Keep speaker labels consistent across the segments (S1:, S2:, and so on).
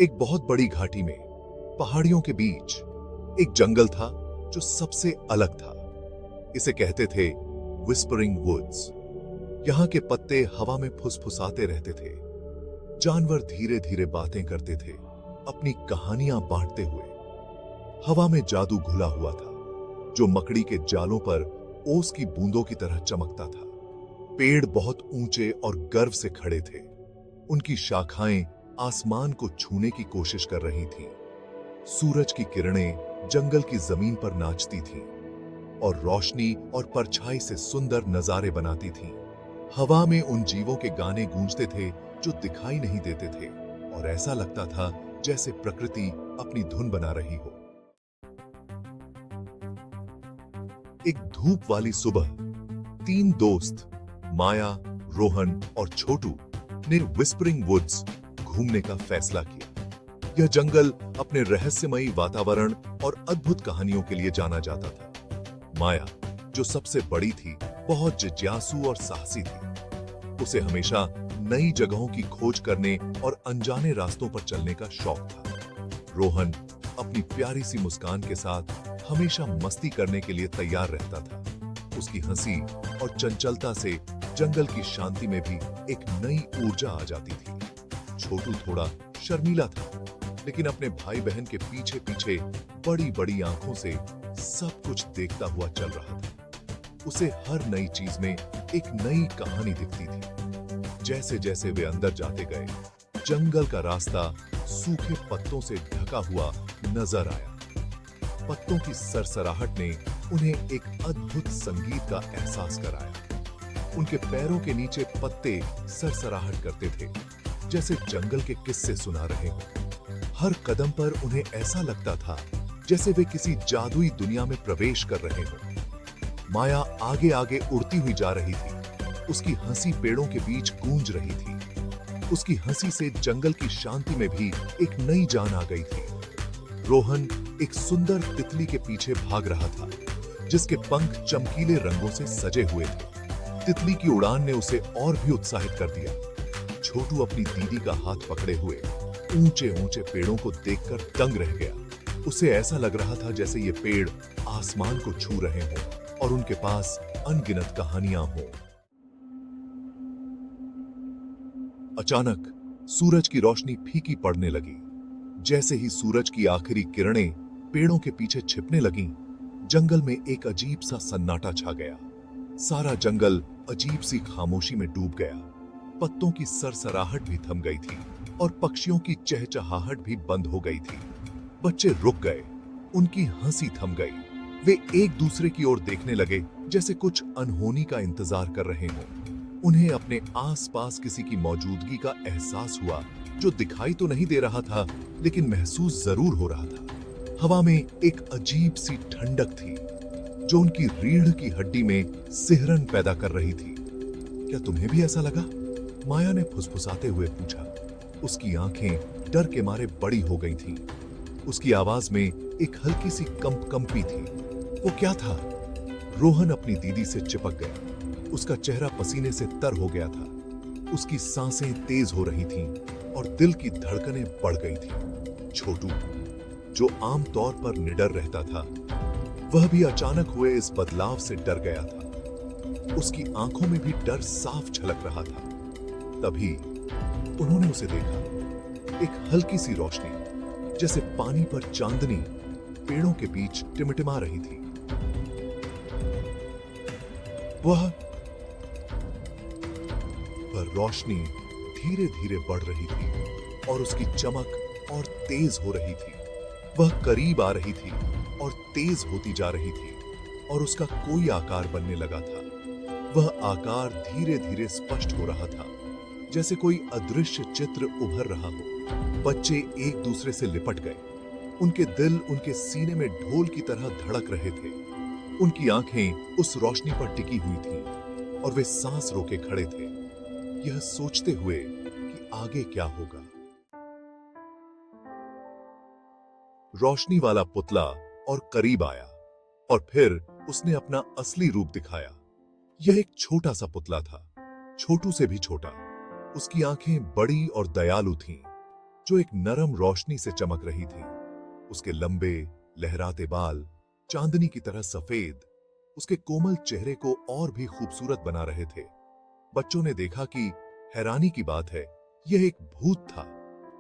S1: एक बहुत बड़ी घाटी में पहाड़ियों के बीच एक जंगल था जो सबसे अलग था। इसे कहते थे विस्परिंग वुड्स। यहाँ के पत्ते हवा में फुसफुसाते रहते थे। जानवर धीरे धीरे बातें करते थे, अपनी कहानियां बांटते हुए। हवा में जादू घुला हुआ था जो मकड़ी के जालों पर ओस की बूंदों की तरह चमकता था। पेड़ बहुत ऊंचे और गर्व से खड़े थे। उनकी शाखाएं आसमान को छूने की कोशिश कर रही थीं। सूरज की किरणें जंगल की जमीन पर नाचती थीं और रोशनी और परछाई से सुंदर नजारे बनाती थीं। हवा में उन जीवों के गाने गूंजते थे जो दिखाई नहीं देते थे और ऐसा लगता था जैसे प्रकृति अपनी धुन बना रही हो। एक धूप वाली सुबह 3 दोस्त माया, रोहन और छोटू ने विस्परिंग वुड्स घूमने का फैसला किया। यह जंगल अपने रहस्यमयी वातावरण और अद्भुत कहानियों के लिए जाना जाता था। माया, जो सबसे बड़ी थी, बहुत जिज्ञासु और साहसी थी। उसे हमेशा नई जगहों की खोज करने और अनजाने रास्तों पर चलने का शौक था। रोहन अपनी प्यारी सी मुस्कान के साथ हमेशा मस्ती करने के लिए तैयार रहता था। उसकी हंसी और चंचलता से जंगल की शांति में भी एक नई ऊर्जा आ जाती थी। छोटू थोड़ा शर्मीला था, लेकिन अपने भाई बहन के पीछे पीछे बड़ी बड़ी आंखों से सब कुछ देखता हुआ चल रहा था। उसे हर नई चीज में एक नई कहानी दिखती थी। जैसे जैसे वे अंदर जाते गए, जंगल का रास्ता सूखे पत्तों से ढका हुआ नजर आया। पत्तों की सरसराहट ने उन्हें एक अद्भुत संगीत का एहसास कराया। उनके पैरों के नीचे पत्ते सरसराहट करते थे, जैसे जंगल के किस्से सुना रहे हों। हर कदम पर उन्हें ऐसा लगता था जैसे वे किसी जादुई दुनिया में प्रवेश कर रहे हों। माया आगे आगे उड़ती हुई जा रही थी। उसकी हंसी पेड़ों के बीच गूंज रही थी। उसकी हंसी से जंगल की शांति में भी एक नई जान आ गई थी। रोहन एक सुंदर तितली के पीछे भाग रहा था, जिसके पंख चमकीले रंगों से सजे हुए थे। तितली की उड़ान ने उसे और भी उत्साहित कर दिया। छोटू अपनी दीदी का हाथ पकड़े हुए ऊंचे ऊंचे पेड़ों को देखकर दंग रह गया। उसे ऐसा लग रहा था जैसे ये पेड़ आसमान को छू रहे हों और उनके पास अनगिनत कहानियां हों। अचानक सूरज की रोशनी फीकी पड़ने लगी। जैसे ही सूरज की आखिरी किरणें पेड़ों के पीछे छिपने लगीं, जंगल में एक अजीब सा सन्नाटा छा गया। सारा जंगल अजीब सी खामोशी में डूब गया। पत्तों की सरसराहट भी थम गई थी और पक्षियों की चहचहाहट भी बंद हो गई थी। बच्चे रुक गए, उनकी हंसी थम गई। वे एक दूसरे की ओर देखने लगे जैसे कुछ अनहोनी का इंतजार कर रहे हों। उन्हें अपने आसपास किसी की मौजूदगी का एहसास हुआ, जो दिखाई तो नहीं दे रहा था, लेकिन महसूस जरूर हो रहा था। हवा में एक अजीब सी ठंडक थी जो उनकी रीढ़ की हड्डी में सिहरन पैदा कर रही थी। क्या तुम्हें भी ऐसा लगा? माया ने फुसफुसाते हुए पूछा। उसकी आंखें डर के मारे बड़ी हो गई थीं। उसकी आवाज में एक हल्की सी कंपी थी। वो क्या था? रोहन अपनी दीदी से चिपक गया। उसका चेहरा पसीने से तर हो गया था। उसकी सांसें तेज हो रही थीं और दिल की धड़कनें बढ़ गई थीं। छोटू, जो आमतौर पर निडर रहता था, वह भी अचानक हुए इस बदलाव से डर गया था। उसकी आंखों में भी डर साफ झलक रहा था। तभी उन्होंने उसे देखा। एक हल्की सी रोशनी, जैसे पानी पर चांदनी, पेड़ों के बीच टिमटिमा रही थी। वह रोशनी धीरे धीरे बढ़ रही थी और उसकी चमक और तेज हो रही थी। वह करीब आ रही थी और तेज होती जा रही थी और उसका कोई आकार बनने लगा था। वह आकार धीरे धीरे स्पष्ट हो रहा था, जैसे कोई अदृश्य चित्र उभर रहा हो। बच्चे एक दूसरे से लिपट गए। उनके दिल उनके सीने में ढोल की तरह धड़क रहे थे। उनकी आंखें उस रोशनी पर टिकी हुई थीं और वे सांस रोके खड़े थे, यह सोचते हुए कि आगे क्या होगा। रोशनी वाला पुतला और करीब आया और फिर उसने अपना असली रूप दिखाया। यह एक छोटा सा पुतला था, छोटू से भी छोटा। उसकी आंखें बड़ी और दयालु थीं। जो एक नरम रोशनी से चमक रही थी। उसके लंबे लहराते बाल चांदनी की तरह सफेद उसके कोमल चेहरे को और भी खूबसूरत बना रहे थे। बच्चों ने देखा कि हैरानी की बात है, यह एक भूत था,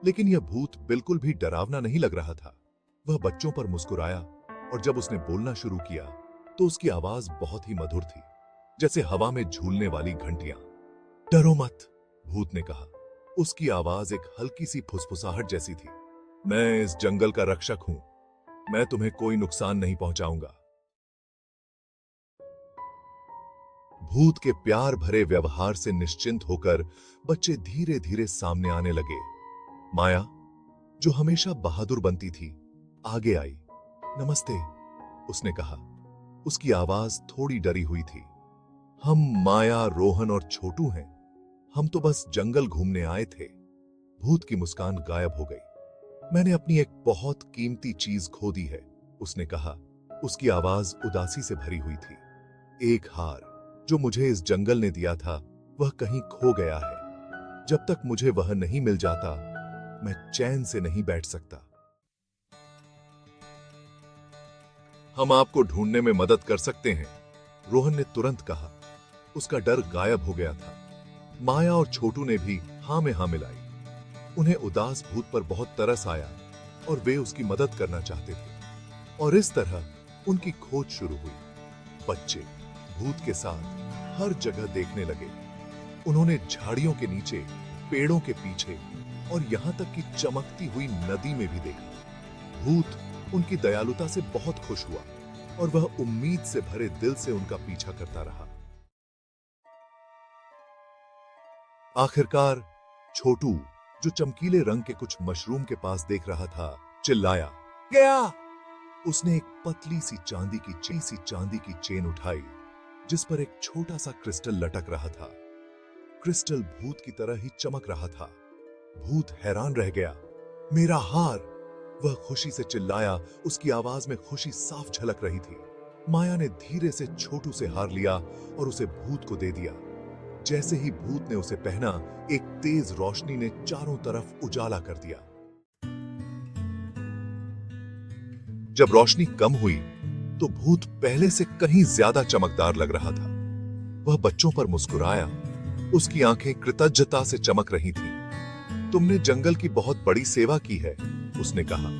S1: लेकिन यह भूत बिल्कुल भी डरावना नहीं लग रहा था। वह बच्चों पर मुस्कुराया और जब उसने बोलना शुरू किया तो उसकी आवाज बहुत ही मधुर थी, जैसे हवा में झूलने वाली घंटियां। डरो मत, भूत ने कहा। उसकी आवाज एक हल्की सी फुसफुसाहट जैसी थी। मैं इस जंगल का रक्षक हूं, मैं तुम्हें कोई नुकसान नहीं पहुंचाऊंगा। भूत के प्यार भरे व्यवहार से निश्चिंत होकर बच्चे धीरे धीरे सामने आने लगे। माया, जो हमेशा बहादुर बनती थी, आगे आई। नमस्ते, उसने कहा। उसकी आवाज थोड़ी डरी हुई थी। हम माया, रोहन और छोटू हैं। हम तो बस जंगल घूमने आए थे। भूत की मुस्कान गायब हो गई। मैंने अपनी एक बहुत कीमती चीज खो दी है, उसने कहा। उसकी आवाज उदासी से भरी हुई थी। एक हार जो मुझे इस जंगल ने दिया था, वह कहीं खो गया है। जब तक मुझे वह नहीं मिल जाता, मैं चैन से नहीं बैठ सकता। हम आपको ढूंढने में मदद कर सकते हैं, रोहन ने तुरंत कहा। उसका डर गायब हो गया था। माया और छोटू ने भी हां में हां मिलाई। उन्हें उदास भूत पर बहुत तरस आया और वे उसकी मदद करना चाहते थे। और इस तरह उनकी खोज शुरू हुई। बच्चे भूत के साथ हर जगह देखने लगे। उन्होंने झाड़ियों के नीचे, पेड़ों के पीछे और यहां तक कि चमकती हुई नदी में भी देखा। भूत उनकी दयालुता से बहुत खुश हुआ और वह उम्मीद से भरे दिल से उनका पीछा करता रहा। आखिरकार छोटू, जो चमकीले रंग के कुछ मशरूम के पास देख रहा था, चिल्लाया, गया। उसने एक पतली सी चांदी की चेन उठाई, जिस पर एक छोटा सा क्रिस्टल लटक रहा था। क्रिस्टल भूत की तरह ही चमक रहा था। भूत हैरान रह गया। मेरा हार, वह खुशी से चिल्लाया। उसकी आवाज में खुशी साफ झलक रही थी। माया ने धीरे से छोटू से हार लिया और उसे भूत को दे दिया। जैसे ही भूत ने उसे पहना, एक तेज रोशनी ने चारों तरफ उजाला कर दिया। जब रोशनी कम हुई तो भूत पहले से कहीं ज्यादा चमकदार लग रहा था। वह बच्चों पर मुस्कुराया। उसकी आंखें कृतज्ञता से चमक रही थीं। तुमने जंगल की बहुत बड़ी सेवा की है, उसने कहा।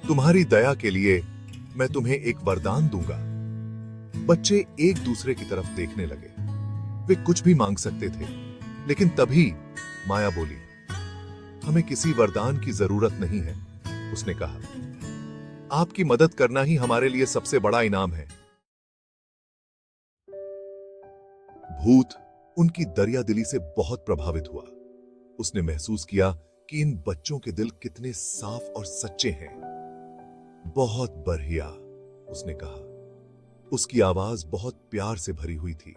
S1: तुम्हारी दया के लिए मैं तुम्हें एक वरदान दूंगा। बच्चे एक दूसरे की तरफ देखने लगे। वे कुछ भी मांग सकते थे, लेकिन तभी माया बोली, हमें किसी वरदान की जरूरत नहीं है, उसने कहा। आपकी मदद करना ही हमारे लिए सबसे बड़ा इनाम है। भूत उनकी दरियादिली से बहुत प्रभावित हुआ। उसने महसूस किया कि इन बच्चों के दिल कितने साफ और सच्चे हैं। बहुत बढ़िया, उसने कहा। उसकी आवाज बहुत प्यार से भरी हुई थी।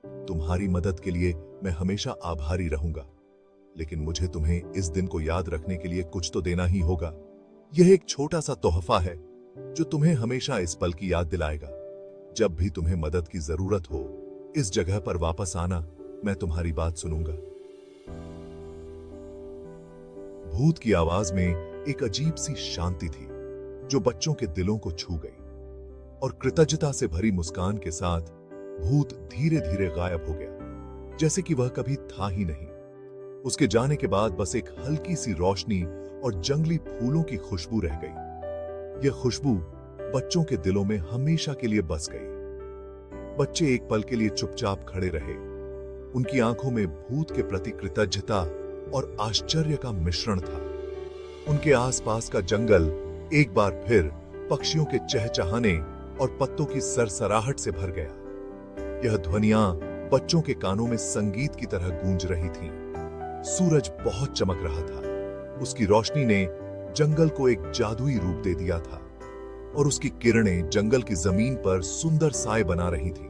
S1: तुम्हारी मदद के लिए मैं हमेशा आभारी रहूंगा, लेकिन मुझे तुम्हें इस दिन को याद रखने के लिए कुछ तो देना ही होगा। यह एक छोटा सा तोहफा है जो तुम्हें हमेशा इस पल की याद दिलाएगा। जब भी तुम्हें मदद की जरूरत हो, इस जगह पर वापस आना, मैं तुम्हारी बात सुनूंगा। भूत की आवाज में एक अजीब सी शांति थी जो बच्चों के दिलों को छू गई। और कृतज्ञता से भरी मुस्कान के साथ भूत धीरे धीरे गायब हो गया, जैसे कि वह कभी था ही नहीं। उसके जाने के बाद बस एक हल्की सी रोशनी और जंगली फूलों की खुशबू रह गई। यह खुशबू बच्चों के दिलों में हमेशा के लिए बस गई। बच्चे एक पल के लिए चुपचाप खड़े रहे। उनकी आंखों में भूत के प्रति कृतज्ञता और आश्चर्य का मिश्रण था। उनके आसपास का जंगल एक बार फिर पक्षियों के चहचहाने और पत्तों की सरसराहट से भर गया। यह ध्वनियां बच्चों के कानों में संगीत की तरह गूंज रही थीं। सूरज बहुत चमक रहा था। उसकी रोशनी ने जंगल को एक जादुई रूप दे दिया था और उसकी किरणें जंगल की जमीन पर सुंदर साए बना रही थी।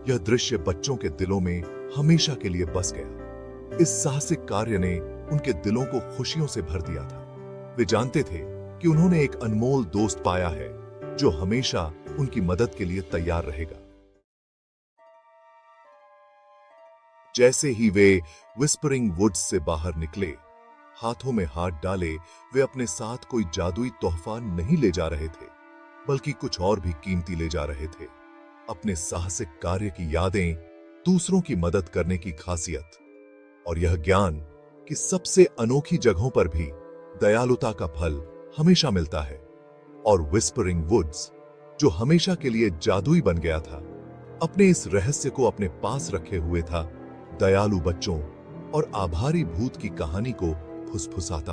S1: यह दृश्य बच्चों के दिलों में हमेशा के लिए बस गया। इस साहसिक कार्य ने उनके दिलों को खुशियों से भर दिया था। वे जानते थे कि उन्होंने एक अनमोल दोस्त पाया है जो हमेशा उनकी मदद के लिए तैयार रहेगा। जैसे ही वे विस्परिंग वुड्स से बाहर निकले, हाथों में हाथ डाले वे अपने साथ कोई जादुई तोहफा नहीं ले जा रहे थे, बल्कि कुछ और भी कीमती ले जा रहे थे। अपने साहसिक कार्य की यादें, दूसरों की मदद करने की खासियत और यह ज्ञान कि सबसे अनोखी जगहों पर भी दयालुता का फल हमेशा मिलता है। और विस्परिंग वुड्स, जो हमेशा के लिए जादुई बन गया था, अपने इस रहस्य को अपने पास रखे हुए था, दयालु बच्चों और आभारी भूत की कहानी को फुसफुसाता।